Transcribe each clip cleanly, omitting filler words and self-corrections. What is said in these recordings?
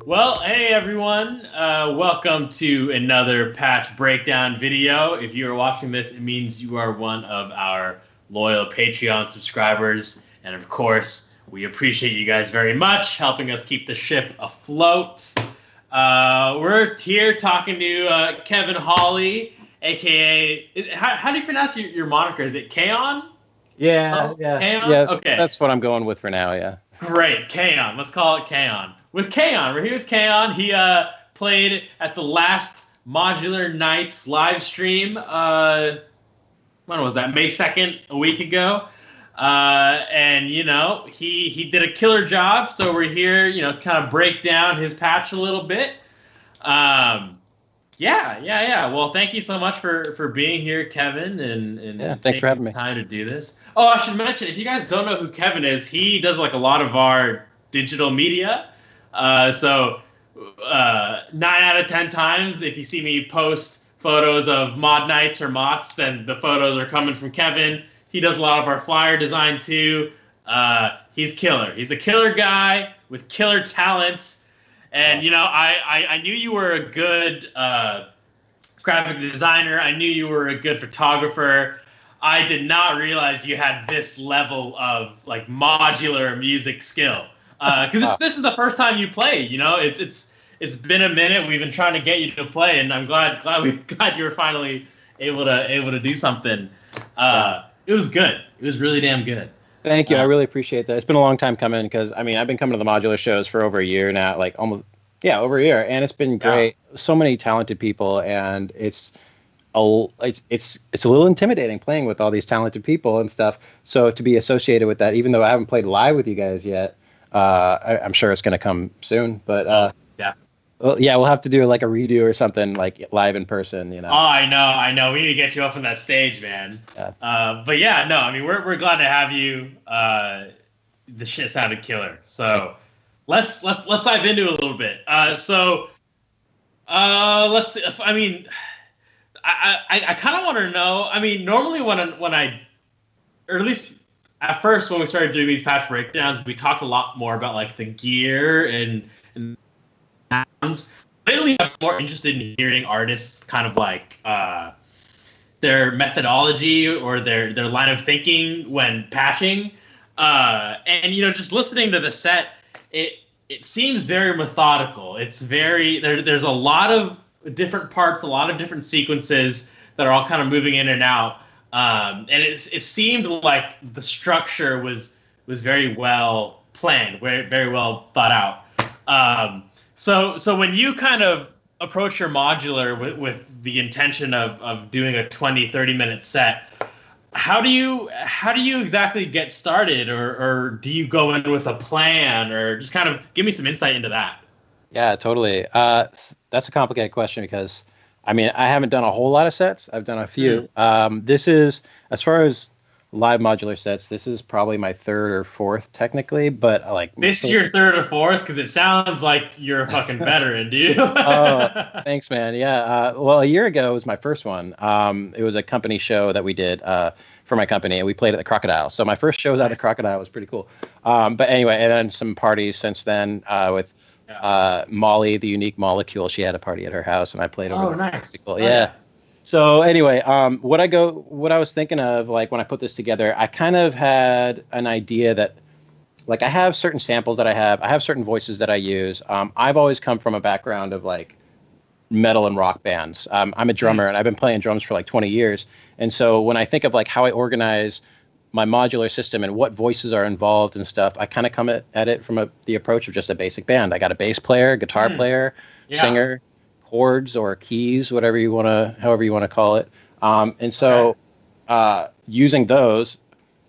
Well, hey everyone, welcome to another patch breakdown video. If you are watching this, it means you are one of our loyal Patreon subscribers. And of course, we appreciate you guys very much, helping us keep the ship afloat. We're here talking to Kevin Hawley, aka, how do you pronounce your moniker? Is it Kaon? Yeah. Kaon? Okay. That's what I'm going with for now, yeah. Great, Kaon. Let's call it Kaon. With Kaon, we're here with Kaon. He played at the last Modular Nights live stream. When was that? May 2nd, a week ago. And, you know, he did a killer job. So we're here, you know, kind of break down his patch a little bit. Yeah. Well, thank you so much for being here, Kevin, and thanks for having me. Time to do this. Oh, I should mention, if you guys don't know who Kevin is, he does like a lot of our digital media. So 9 out of 10 times, if you see me post photos of mod nights or mots, then the photos are coming from Kevin. He does a lot of our flyer design too. He's killer. He's a killer guy with killer talent. And, you know, I knew you were a good graphic designer. I knew you were a good photographer. I did not realize you had this level of, like, modular music skill. Because this is the first time you played, you know? It's been a minute. We've been trying to get you to play, and I'm glad you were finally able to do something. It was good. It was really damn good. Thank you. I really appreciate that. It's been a long time coming because, I mean, I've been coming to the modular shows for over a year now, like over a year, and it's been great. Yeah. So many talented people, and it's a little intimidating playing with all these talented people and stuff. So to be associated with that, even though I haven't played live with you guys yet, I'm sure it's going to come soon. But well, yeah, we'll have to do like a redo or something, like live in person, you know. Oh, I know. We need to get you up on that stage, man. Yeah. But yeah, no, I mean, we're glad to have you. The shit sounded killer. So let's dive into it a little bit. Let's see. I mean, I kind of want to know. I mean, normally when I, or at least at first when we started doing these patch breakdowns, we talked a lot more about like the gear and sounds. Lately, I'm more interested in hearing artists kind of like their methodology or their line of thinking when patching. And you know, just listening to the set, it seems very methodical. It's very there's a lot of different parts, a lot of different sequences that are all kind of moving in and out. And it seemed like the structure was very well planned, very well thought out. So when you kind of approach your modular with the intention of doing a 20-30 minute set, how do you exactly get started, or do you go in with a plan, or just kind of give me some insight into that? Yeah, totally. That's a complicated question because, I mean, I haven't done a whole lot of sets. I've done a few. This is, as far as live modular sets, this is probably my third or fourth technically, but like this is your third or fourth, because it sounds like you're a fucking veteran, dude. Oh, thanks, man. Yeah. Well, a year ago was my first one. It was a company show that we did for my company, and we played at the Crocodile. So my first show was at the Crocodile. It was pretty cool. But anyway, and then some parties since then with Molly, the Unique Molecule. She had a party at her house, and I played over there. Nice. Cool. Yeah. So anyway, what I was thinking of, like when I put this together, I kind of had an idea that, like, I have certain samples that I have certain voices that I use. I've always come from a background of like metal and rock bands. I'm a drummer, and I've been playing drums for like 20 years. And so when I think of like how I organize my modular system and what voices are involved and stuff, I kind of come at it from the approach of just a basic band. I got a bass player, guitar player, singer, chords or keys, however you want to call it. And so using those,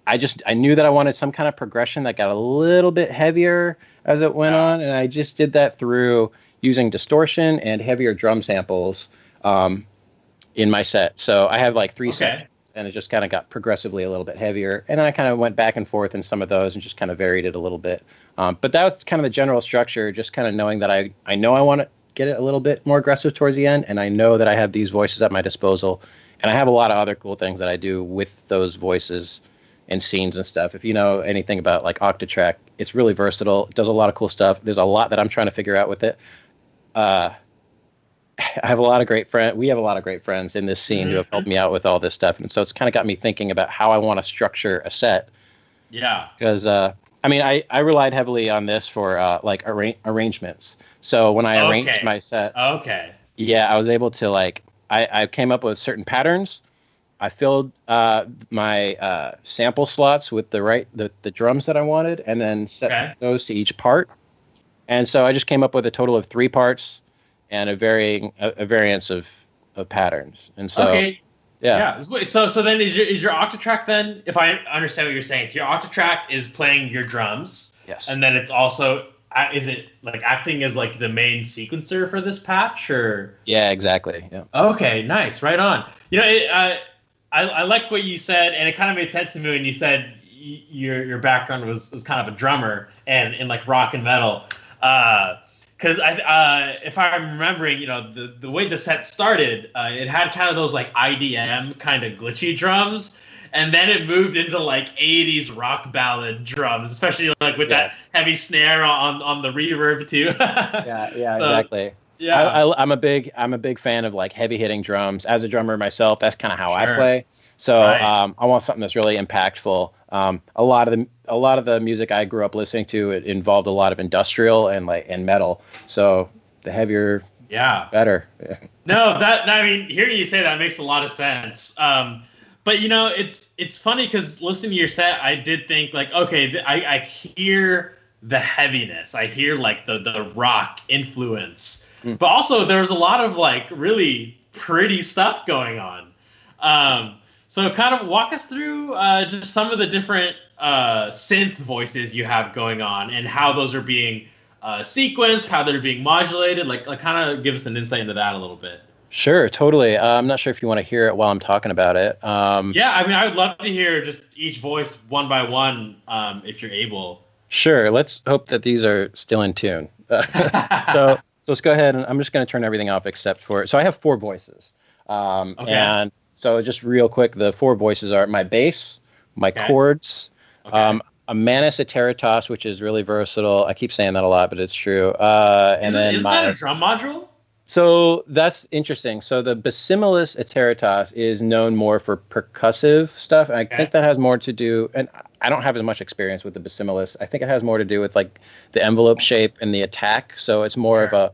I knew that I wanted some kind of progression that got a little bit heavier as it went on. And I just did that through using distortion and heavier drum samples in my set. So I have like 3 sets, and it just kind of got progressively a little bit heavier. And then I kind of went back and forth in some of those and just kind of varied it a little bit. But that was kind of the general structure, just kind of knowing that I know I want to get it a little bit more aggressive towards the end, and I know that I have these voices at my disposal, and I have a lot of other cool things that I do with those voices and scenes and stuff. If you know anything about like Octatrack, it's really versatile. It does a lot of cool stuff. There's a lot that I'm trying to figure out with it. I have a lot of great friends. We have a lot of great friends in this scene who have helped me out with all this stuff, and so it's kind of got me thinking about how I want to structure a set. Yeah. Because I relied heavily on this for like arrangements. So when I arranged my set, I was able to like I came up with certain patterns. I filled my sample slots with the drums that I wanted, and then set those to each part. And so I just came up with a total of 3 parts and a variance of patterns. And so So then is your Octatrack then? If I understand what you're saying, so your Octatrack is playing your drums. Yes. And then it's also is it like acting as like the main sequencer for this patch or? Yeah, exactly. Yeah. Okay, nice, right on. You know, I like what you said, and it kind of made sense to me when you said your background was kind of a drummer and in like rock and metal. Because if I'm remembering, you know, the way the set started, it had kind of those like IDM kind of glitchy drums, and then it moved into like 80s rock ballad drums, especially like with that heavy snare on the reverb too. Exactly. Yeah, I'm a big fan of like heavy hitting drums. As a drummer myself, that's kind of how I play. So I want something that's really impactful. A lot of the music I grew up listening to, it involved a lot of industrial and metal. So the heavier, better. Yeah. No, I mean, hearing you say that makes a lot of sense. But you know, it's funny because listening to your set, I did think like, okay, I hear the heaviness. I hear like the rock influence. But also there's a lot of like really pretty stuff going on. So kind of walk us through just some of the different synth voices you have going on and how those are being sequenced, how they're being modulated. Like kind of give us an insight into that a little bit. Sure, totally. I'm not sure if you want to hear it while I'm talking about it. Yeah, I mean, I would love to hear just each voice one by one if you're able. Sure. Let's hope that these are still in tune. So let's go ahead, and I'm just going to turn everything off except for... So I have 4 voices. And so just real quick, the 4 voices are my bass, my chords, a Manus Eteritas, which is really versatile. I keep saying that a lot, but it's true. Isn't that a drum module? So that's interesting. So the Basimilus Eteritas is known more for percussive stuff. And I think that has more to do, and I don't have as much experience with the Basimilus. I think it has more to do with like the envelope shape and the attack. So it's more of a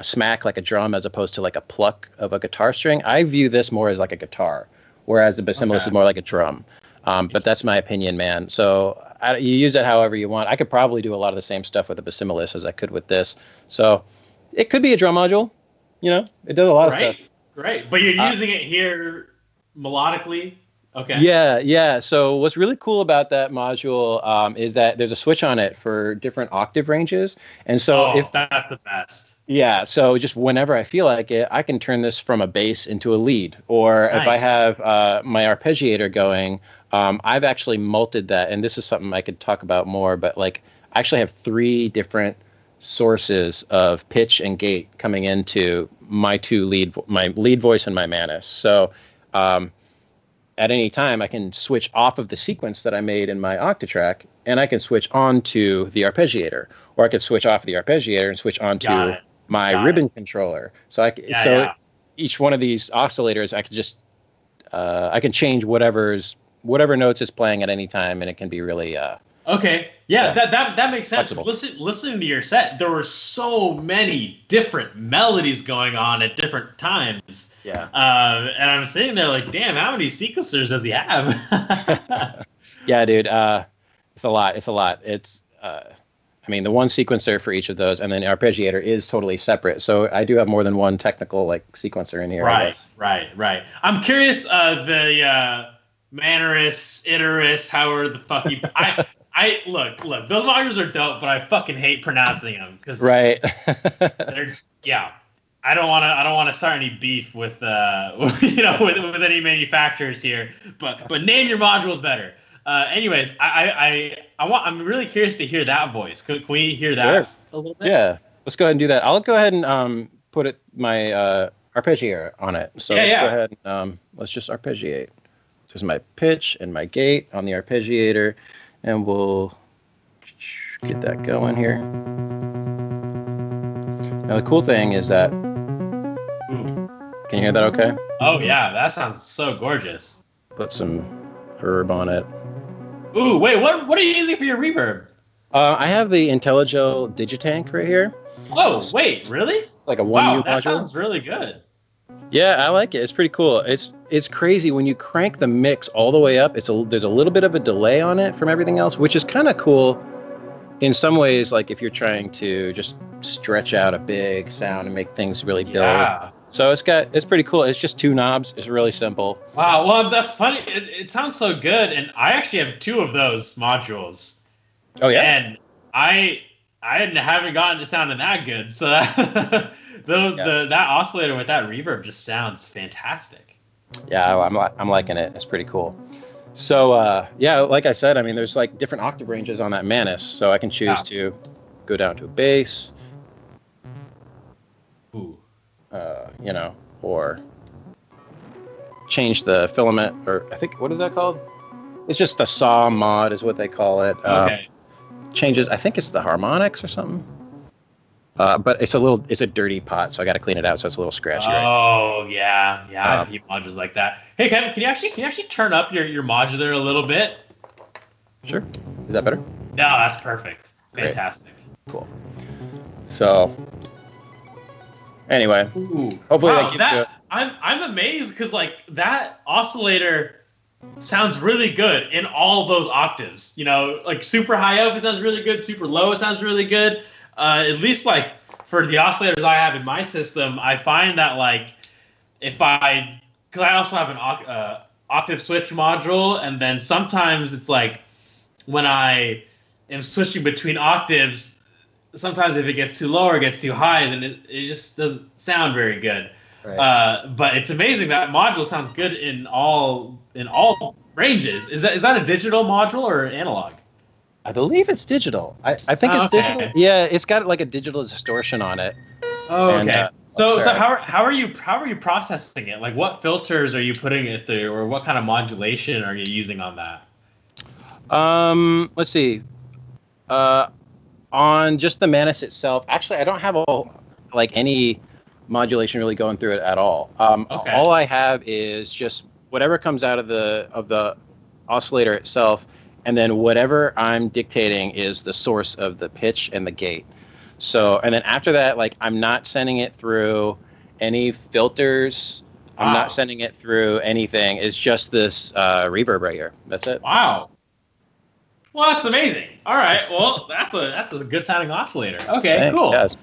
smack like a drum as opposed to like a pluck of a guitar string. I view this more as like a guitar, whereas the Basimilus is more like a drum. But that's my opinion, man. So you use it however you want. I could probably do a lot of the same stuff with the Basimilus as I could with this. So it could be a drum module. You know, it does a lot of stuff. Right. But you're using it here melodically. Okay. Yeah. So what's really cool about that module is that there's a switch on it for different octave ranges. And so if that's the best. Yeah. So just whenever I feel like it, I can turn this from a bass into a lead. Or if I have my arpeggiator going, I've actually multed that. And this is something I could talk about more. But like, I actually have 3 different sources of pitch and gate coming into my my lead voice and my Manus. So at any time I can switch off of the sequence that I made in my Octatrack, and I can switch on to the arpeggiator, or I could switch off the arpeggiator and switch on to my ribbon controller. So each one of these oscillators, I could just I can change whatever notes it's playing at any time, and it can be really that makes sense. Listening to your set, there were so many different melodies going on at different times. Yeah. And I'm sitting there like, damn, how many sequencers does he have? Yeah, dude. It's a lot. It's I mean, the one sequencer for each of those, and then the arpeggiator is totally separate. So I do have more than one technical like sequencer in here. Right. I'm curious. The Mannerus, Iterus, however the fuck you. I look. Those modules are dope, but I fucking hate pronouncing them because they're I don't want to start any beef with with any manufacturers here. But name your modules better. Anyways, I'm really curious to hear that voice. Can we hear that a little bit? Yeah, let's go ahead and do that. I'll go ahead and put my arpeggiator on it. So let's go ahead and let's just arpeggiate. So There's my pitch and my gate on the arpeggiator, and we'll get that going here. Now the cool thing is that, can you hear that okay? Oh yeah, that sounds so gorgeous. Put some reverb on it. Ooh, wait, what are you using for your reverb? I have the Intellijo Digitank right here. Oh, wait, really? Like a 1U wow, module. That sounds really good. Yeah, I like it. It's pretty cool. It's crazy when you crank the mix all the way up. There's a little bit of a delay on it from everything else, which is kind of cool in some ways. Like if you're trying to just stretch out a big sound and make things really build. Yeah. So it's pretty cool. It's just 2 knobs. It's really simple. Wow. Well, that's funny. It sounds so good, and I actually have 2 of those modules. Oh yeah. And I haven't gotten it sounding that good. So that oscillator with that reverb just sounds fantastic. Yeah, I'm liking it. It's pretty cool. So yeah, like I said, I mean, there's like different octave ranges on that Manus, so I can choose to go down to a bass. Ooh. Or change the filament, or I think, what is that called? It's just the saw mod is what they call it. Okay. Changes, I think it's the harmonics or something. But it's a dirty pot, so I got to clean it out, so it's a little scratchy. Oh, yeah. I have a few modules like that. Hey, Kevin, can you actually turn up your modular a little bit? Sure. Is that better? No, that's perfect. Fantastic. Great. Cool. So, anyway, hopefully that gives you. I'm amazed because like that oscillator sounds really good in all those octaves. You know, like super high up it sounds really good, super low it sounds really good. At least like for the oscillators I have in my system, I find that like because I also have an octave switch module, and then sometimes it's like when I am switching between octaves, sometimes if it gets too low or gets too high, then it just doesn't sound very good. Right. But it's amazing that module sounds good in all ranges. Is that a digital module or analog? I believe it's digital. I think it's digital. Yeah, it's got like a digital distortion on it. Oh, okay. And, so how are you processing it? Like what filters are you putting it through, or what kind of modulation are you using on that? Let's see. On just the Manus itself, actually, I don't have any modulation really going through it at all. All I have is just whatever comes out of the oscillator itself, and then whatever I'm dictating is the source of the pitch and the gate. So, and then after that, like I'm not sending it through any filters. I'm not sending it through anything. It's just this reverb right here. That's it. Wow. Well, that's amazing. All right. Well, that's a good sounding oscillator. Okay, thanks, cool. Yes.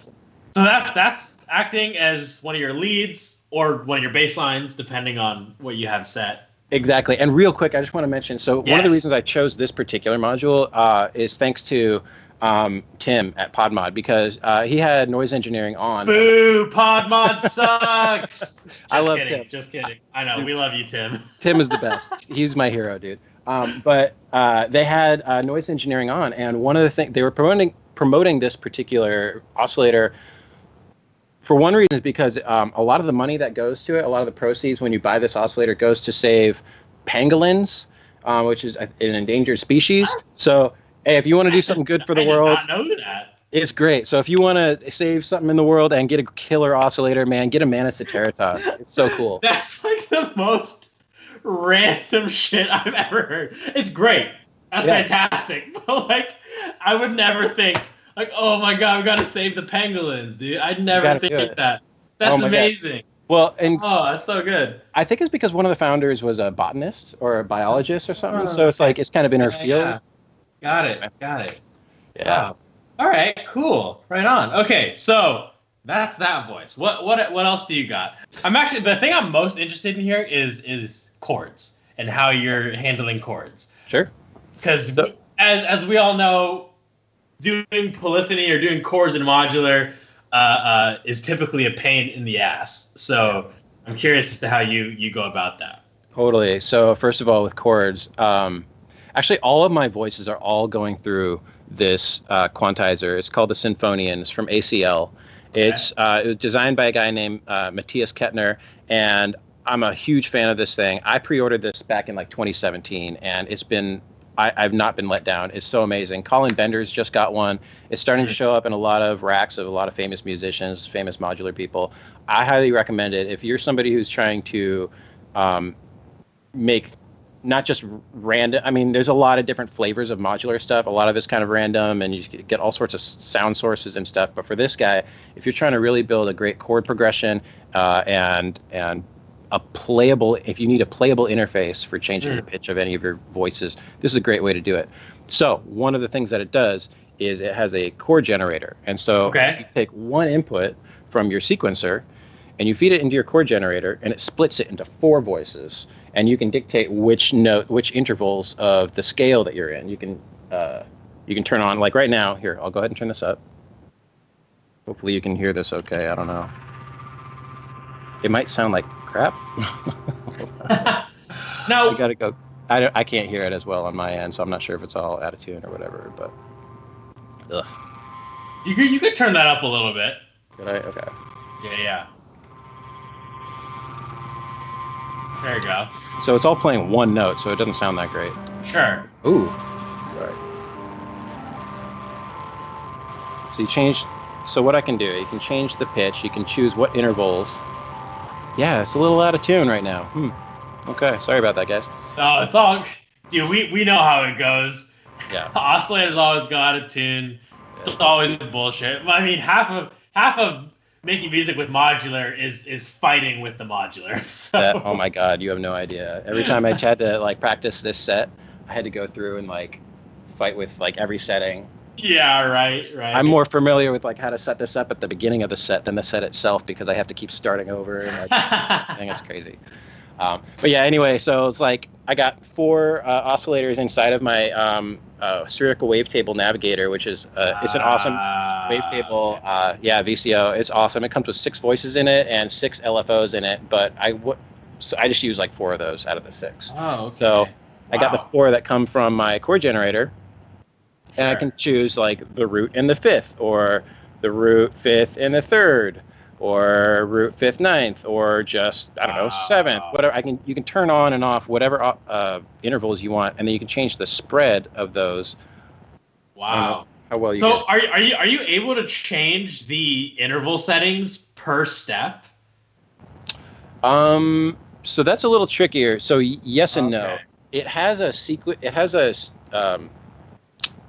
So that's acting as one of your leads or one of your bass lines, depending on what you have set. Exactly. And real quick, I just want to mention, so one of the reasons I chose this particular module is thanks to Tim at PodMod, because he had noise engineering on. Boo! PodMod sucks! I love Tim. Just kidding. I know. We love you, Tim. Tim is the best. He's my hero, dude. But they had noise engineering on, and one of the things they were promoting this particular oscillator for one reason is because a lot of the money that goes to it, a lot of the proceeds when you buy this oscillator goes to save pangolins, which is an endangered species. So, hey, if you want to do something good for the world, I did not know that. It's great. So if you want to save something in the world and get a killer oscillator, man, get a Manus Certoritas. It's so cool. That's like the most random shit I've ever heard. It's great. That's fantastic. But like, I would never think like, oh my god, we gotta save the pangolins, dude. I'd never think of that. That's amazing. God. Well, and that's so good. I think it's because one of the founders was a botanist or a biologist or something. So it's like it's kind of in her field. Got it. Yeah. Wow. All right. Cool. Right on. Okay. So that's that voice. What else do you got? The thing I'm most interested in here is chords and how you're handling chords. Sure. Because as we all know, doing polyphony or doing chords in modular is typically a pain in the ass. So I'm curious as to how you go about that. Totally. So first of all, with chords, actually all of my voices are all going through this quantizer. It's called the Symphonian. It's from ACL. It was designed by a guy named Matthias Kettner, and I'm a huge fan of this thing. I pre-ordered this back in like 2017, and I've not been let down. It's so amazing. Colin Bender's just got one. It's starting to show up in a lot of racks of a lot of famous musicians, famous modular people. I highly recommend it. If you're somebody who's trying to make not just random, I mean, there's a lot of different flavors of modular stuff. A lot of it's kind of random, and you get all sorts of sound sources and stuff. But for this guy, if you're trying to really build a great chord progression and a playable, if you need a playable interface for changing the pitch of any of your voices, this is a great way to do it. So one of the things that it does is it has a chord generator. And so you take one input from your sequencer and you feed it into your chord generator, and it splits it into 4 voices. And you can dictate which intervals of the scale that you're in. You can turn on, like right now, here, I'll go ahead and turn this up. Hopefully you can hear this okay, I don't know. It might sound like crap. No. I gotta go. I can't hear it as well on my end, so I'm not sure if it's all out of tune or whatever, but ugh. You could turn that up a little bit. Could I? Okay. Yeah. There you go. So it's all playing one note, so it doesn't sound that great. Sure. Ooh. Sorry. So you change. So what I can do, you can change the pitch. You can choose what intervals. Yeah, it's a little out of tune right now. Okay, sorry about that, guys. No, it's all. Dude, we know how it goes. Yeah. Oscillators always go out of tune. It's always bullshit. I mean, half of making music with modular is fighting with the modular. So. Oh my god, you have no idea. Every time I had to like practice this set, I had to go through and like fight with like every setting. Yeah, right. I'm more familiar with like how to set this up at the beginning of the set than the set itself, because I have to keep starting over. And like, I think it's crazy. But yeah, anyway, so it's like I got 4 oscillators inside of my spherical wavetable navigator, which is it's an awesome wavetable. VCO. It's awesome. It comes with 6 voices in it and 6 LFOs in it, but I just use like 4 of those out of the 6. Oh, okay. So I got the 4 that come from my chord generator. And I can choose like the root in the 5th, or the root 5th in the 3rd, or root 5th 9th, or just, I don't know, 7th, whatever. You can turn on and off whatever intervals you want, and then you can change the spread of those. Wow. How well you So guys... are you able to change the interval settings per step? So that's a little trickier. So yes and no. It has a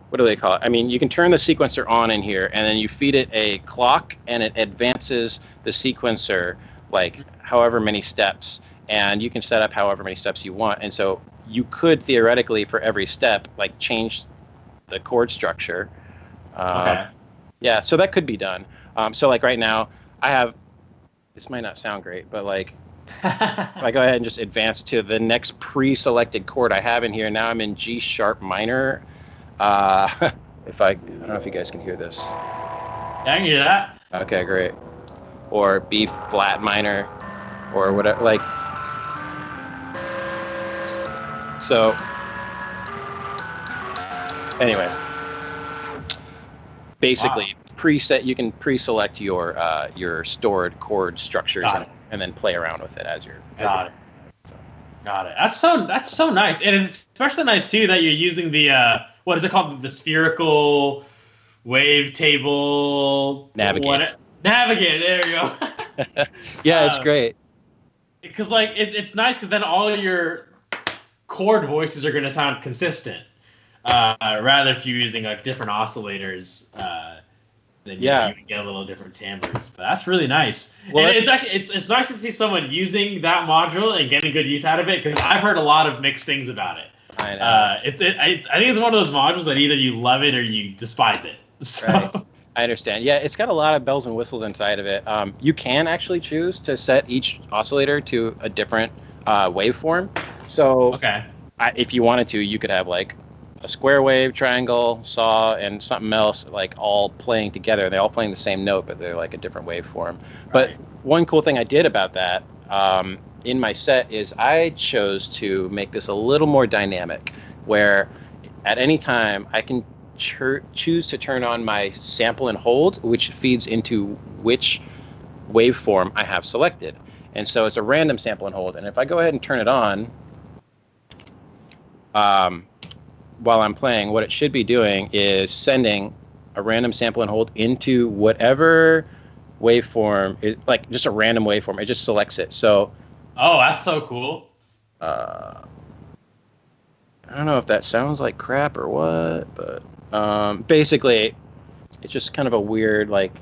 what do they call it? I mean, you can turn the sequencer on in here, and then you feed it a clock, and it advances the sequencer like however many steps, and you can set up however many steps you want. And so you could theoretically, for every step, like change the chord structure. Yeah, so that could be done. So like right now, I have, this might not sound great, but like, if I go ahead and just advance to the next pre-selected chord I have in here, now I'm in G sharp minor. I don't know if you guys can hear this. Yeah, I can hear that. Okay, great. Or B flat minor, or whatever. Like, so. Anyway, basically, you can pre-select your stored chord structures and then play around with it as you're. Got it. That's so nice, and it's especially nice too that you're using the what is it called, the spherical wavetable navigator. There you go. Yeah, it's great. Because like it's nice because then all your chord voices are going to sound consistent. Rather if you're using like different oscillators, then you can get a little different timbres. But that's really nice. Well, and it's nice to see someone using that module and getting good use out of it, because I've heard a lot of mixed things about it. I know. I think it's one of those modules that either you love it or you despise it. So. Right. I understand. Yeah, it's got a lot of bells and whistles inside of it. You can actually choose to set each oscillator to a different waveform. So if you wanted to, you could have like a square wave, triangle, saw, and something else, like all playing together. They're all playing the same note, but they're like a different waveform. Right. But one cool thing I did about that in my set is I chose to make this a little more dynamic, where at any time I can choose to turn on my sample and hold, which feeds into which waveform I have selected. And so it's a random sample and hold. And if I go ahead and turn it on, while I'm playing, what it should be doing is sending a random sample and hold into whatever waveform, like just a random waveform. It just selects it. So, oh, that's so cool. I don't know if that sounds like crap or what, but basically, it's just kind of a weird, like,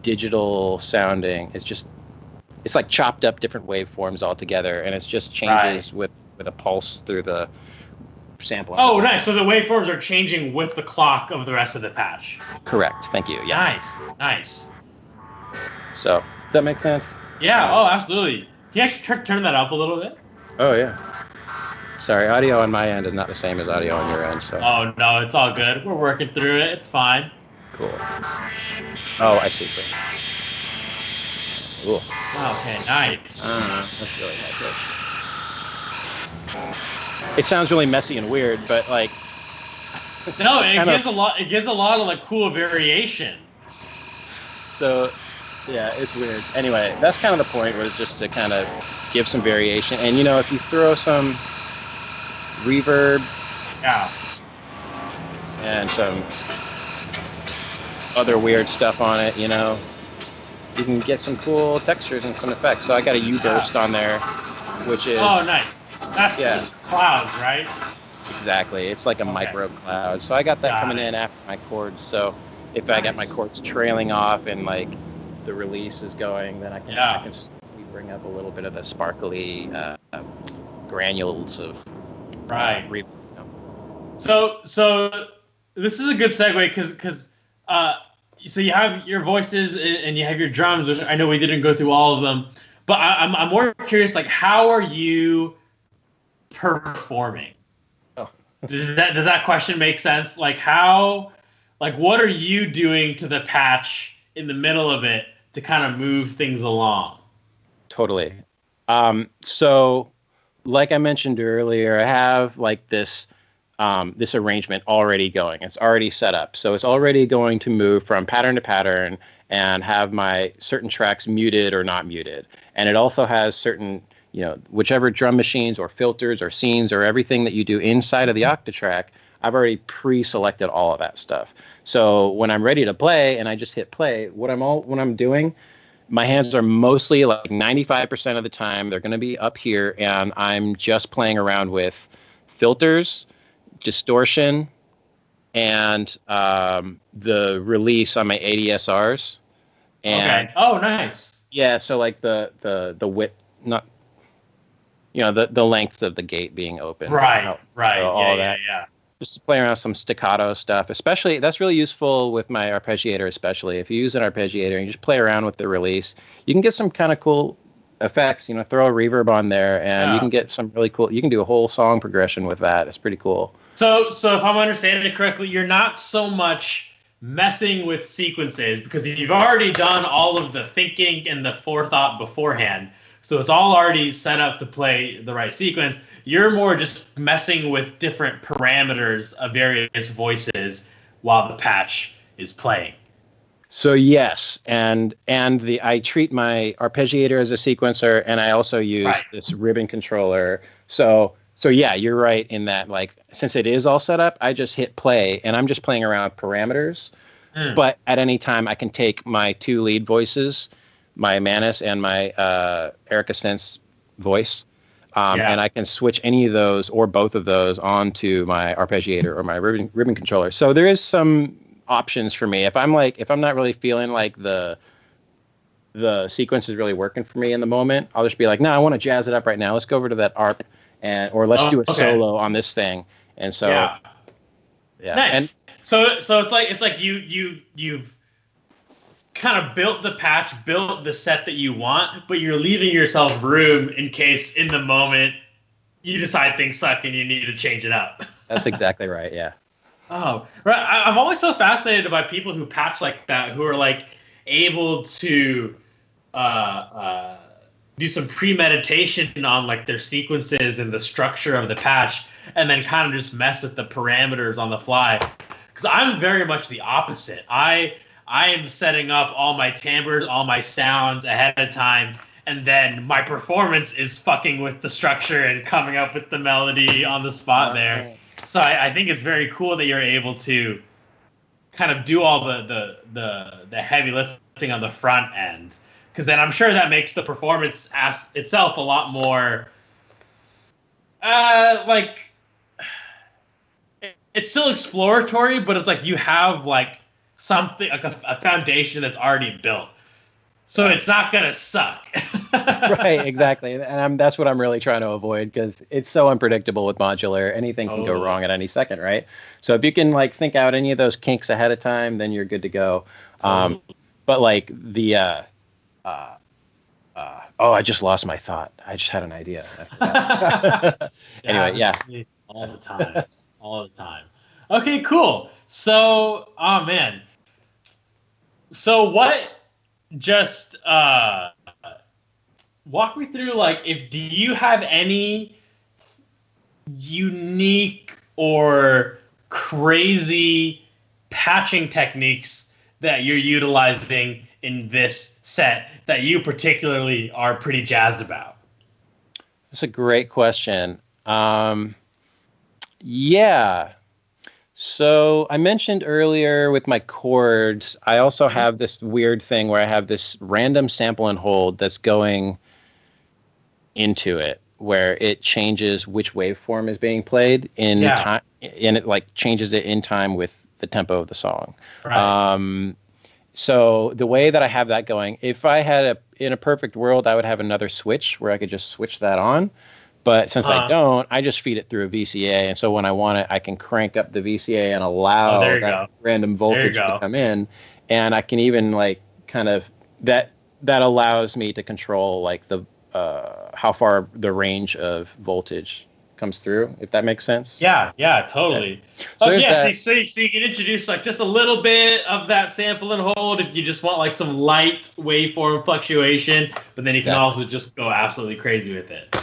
digital sounding. It's like chopped up different waveforms all together, and it's just changes with a pulse through the sample. Oh, nice. So the waveforms are changing with the clock of the rest of the patch. Correct. Thank you. Yeah. Nice. So, does that make sense? Yeah. Oh, absolutely. Can you actually turn that up a little bit? Oh, yeah. Sorry, audio on my end is not the same as audio on your end. So. Oh, no, it's all good. We're working through it. It's fine. Cool. Oh, I see. Cool. Okay, nice. That's really nice. It sounds really messy and weird, but like. No, it gives a lot. It gives a lot of like cool variation. So, yeah, it's weird. Anyway, that's kind of the point, was just to kind of give some variation, and if you throw some reverb, and some other weird stuff on it, you can get some cool textures and some effects. So I got a U-burst on there, which is... Oh, nice. That's just clouds, right? Exactly. It's like a micro cloud. So I got that coming in after my chords. So if I got my chords trailing off and like the release is going, then I can slowly bring up a little bit of the sparkly granules of reverb. So this is a good segue because so you have your voices and you have your drums, which I know we didn't go through all of them, but I'm more curious, like, how are you performing? Oh. Does that question make sense? Like, what are you doing to the patch in the middle of it to kind of move things along? Totally. So like I mentioned earlier, I have like this arrangement already going. It's already set up. So it's already going to move from pattern to pattern and have my certain tracks muted or not muted. And it also has certain, whichever drum machines or filters or scenes or everything that you do inside of the Octatrack, I've already pre-selected all of that stuff. So when I'm ready to play and I just hit play, what I'm doing, my hands are mostly like 95% of the time, they're going to be up here, and I'm just playing around with filters, distortion, and the release on my ADSRs. And, okay. Oh, nice. Yeah, so like the width, not, the length of the gate being open. Right. So Yeah. Just to play around with some staccato stuff, especially that's really useful with my arpeggiator. Especially if you use an arpeggiator and you just play around with the release, you can get some kind of cool effects. Throw a reverb on there, and you can get some really cool. You can do a whole song progression with that. It's pretty cool. So if I'm understanding it correctly, you're not so much messing with sequences because you've already done all of the thinking and the forethought beforehand. So it's all already set up to play the right sequence. You're more just messing with different parameters of various voices while the patch is playing. So yes, and I treat my arpeggiator as a sequencer, and I also use this ribbon controller. So yeah, you're right in that, like, since it is all set up, I just hit play, and I'm just playing around with parameters. But at any time, I can take my two lead voices, my Manus and my Erica Sense voice, and I can switch any of those or both of those onto my arpeggiator or my ribbon controller. So there is some options for me. If I'm not really feeling like the sequence is really working for me in the moment, I'll just be like, no, I want to jazz it up right now. Let's go over to that arp, or let's do a solo on this thing. And so, yeah. Nice. And so it's like you've kind of built the patch, built the set that you want, but you're leaving yourself room in case in the moment you decide things suck and you need to change it up. That's exactly right. Yeah. Oh, right. I'm always so fascinated by people who patch like that, who are like able to do some premeditation on like their sequences and the structure of the patch, and then kind of just mess with the parameters on the fly. Because I'm very much the opposite. I am setting up all my timbres, all my sounds ahead of time, and then my performance is fucking with the structure and coming up with the melody on the spot there. So I think it's very cool that you're able to kind of do all the heavy lifting on the front end, because then I'm sure that makes the performance itself a lot more like, it's still exploratory, but it's like you have like something like a foundation that's already built, so it's not gonna suck. Right, exactly, and that's what I'm really trying to avoid, because it's so unpredictable with modular. Anything can go wrong at any second, right? So if you can like think out any of those kinks ahead of time, then you're good to go. But like the I just lost my thought. I just had an idea. Anyway, yeah. All the time. All the time. Okay, cool. So, oh man. So what? Just walk me through, like, do you have any unique or crazy patching techniques that you're utilizing in this set that you particularly are pretty jazzed about? That's a great question. Yeah. So I mentioned earlier with my chords, I also have this weird thing where I have this random sample and hold that's going into it, where it changes which waveform is being played in time, and it like changes it in time with the tempo of the song. Right. So the way that I have that going, if I had in a perfect world, I would have another switch where I could just switch that on. But since I don't, I just feed it through a VCA. And so when I want it, I can crank up the VCA and allow that random voltage to come in. And I can even like kind of, that allows me to control like the how far the range of voltage comes through, if that makes sense. Yeah, totally. Yeah. So you can introduce like just a little bit of that sample and hold if you just want like some light waveform fluctuation, but then you can also just go absolutely crazy with it.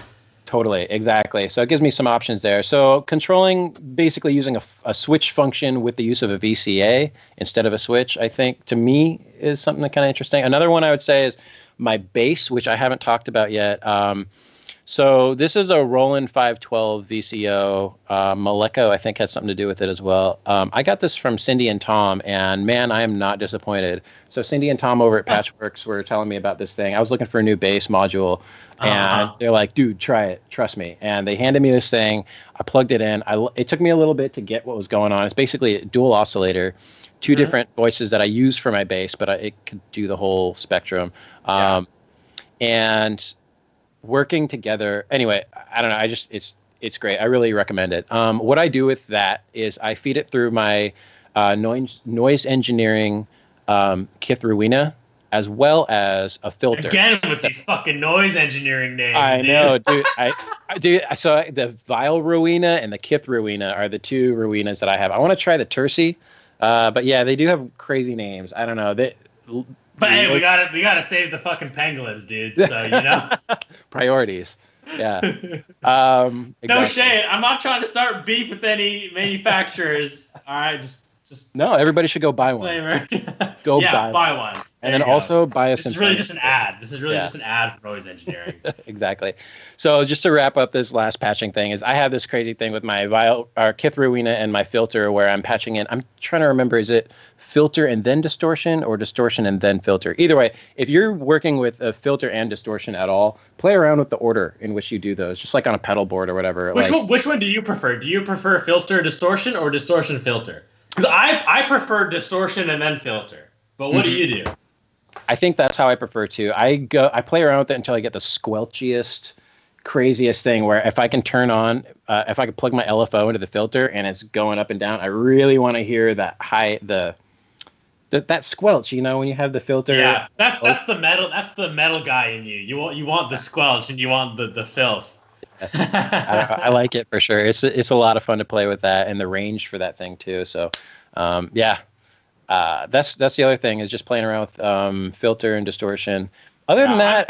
Totally, exactly. So it gives me some options there. So controlling, basically using a switch function with the use of a VCA instead of a switch, I think, to me, is something that kind of interesting. Another one I would say is my bass, which I haven't talked about yet. So this is a Roland 512 VCO. Maleko, I think, had something to do with it as well. I got this from Cindy and Tom, and man, I am not disappointed. So Cindy and Tom over at Patchworks were telling me about this thing. I was looking for a new bass module, and they're like, dude, try it. Trust me. And they handed me this thing. I plugged it in. It took me a little bit to get what was going on. It's basically a dual oscillator, two different voices that I use for my bass, but it could do the whole spectrum. And working together. Anyway, I don't know. It's great. I really recommend it. What I do with that is I feed it through my noise engineering Kith Rowena, as well as a filter. Again with these fucking noise engineering names. I know, dude. So the Viol Rowena and the Kith Rowena are the two Rowenas that I have. I want to try the Tercy, but yeah, they do have crazy names. I don't know. But hey, we gotta save the fucking pangolins, dude. So you know, priorities. Yeah. Exactly. No shade. I'm not trying to start beef with any manufacturers. All right, just no. Everybody should go buy one. Buy one. And then also buy a. This is really just an ad. This is really just an ad for noise engineering. Exactly. So just to wrap up this last patching thing is I have this crazy thing with my Kith Rowena and my filter where I'm patching in. I'm trying to remember, is it filter and then distortion or distortion and then filter? Either way, if you're working with a filter and distortion at all, play around with the order in which you do those, just like on a pedal board or whatever. Which one do you prefer? Do you prefer filter distortion or distortion filter? Because I prefer distortion and then filter. But what do you do? I think that's how I prefer to. I play around with it until I get the squelchiest, craziest thing where if I can turn on, if I can plug my LFO into the filter and it's going up and down, I really want to hear that that squelch, you know, when you have the filter. Yeah, that's the metal guy in you. You want the squelch and you want the filth. I like it for sure. It's a lot of fun to play with that and the range for that thing too. So, that's the other thing is just playing around with filter and distortion. Other than that,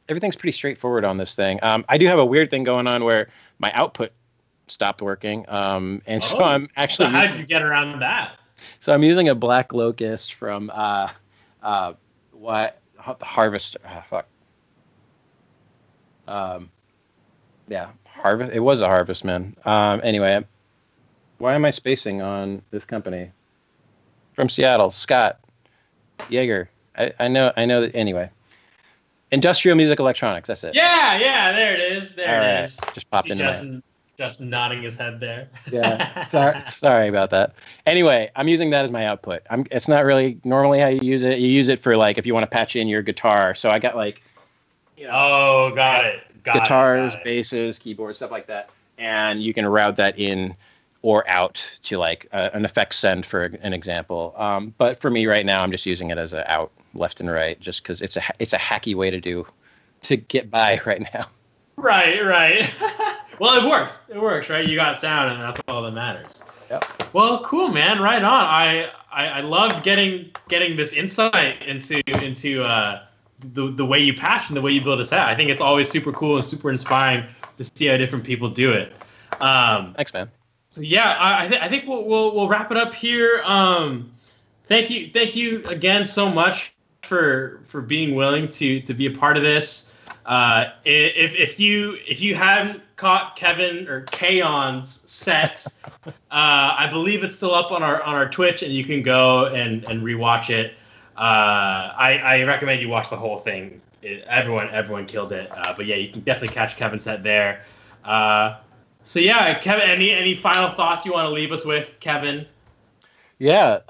everything's pretty straightforward on this thing. I do have a weird thing going on where my output stopped working, so I'm actually. So how did you get around that? So I'm using a Black Locust from Harvester. Yeah, Harvest. It was a Harvestman. Anyway, why am I spacing on this company? From Seattle, Scott Yeager. I know that. Anyway, Industrial Music Electronics. That's it. Yeah, there it is. There All it right. is. Just popped in Just nodding his head there. Yeah. Sorry about that. Anyway, I'm using that as my output. It's not really normally how you use it. You use it for like if you want to patch in your guitar. So I got like, Oh, got it. Guitars, basses, keyboards, stuff like that, and you can route that in or out to like an effects send, for an example. But for me right now, I'm just using it as a out left and right, just because it's a hacky way to get by right now. Right. Well, it works. It works, right? You got sound, and that's all that matters. Yep. Well, cool, man. Right on. I love getting this insight into the way you patch and the way you build a set. I think it's always super cool and super inspiring to see how different people do it. Thanks, man. So yeah, I think we'll wrap it up here. Thank you again so much for being willing to be a part of this. If you hadn't caught Kevin or Kaon's set, I believe it's still up on our Twitch, and you can go and rewatch it. I recommend you watch the whole thing. Everyone killed it. But yeah, you can definitely catch Kevin's set there. So yeah, Kevin, any final thoughts you want to leave us with, Kevin? Yeah.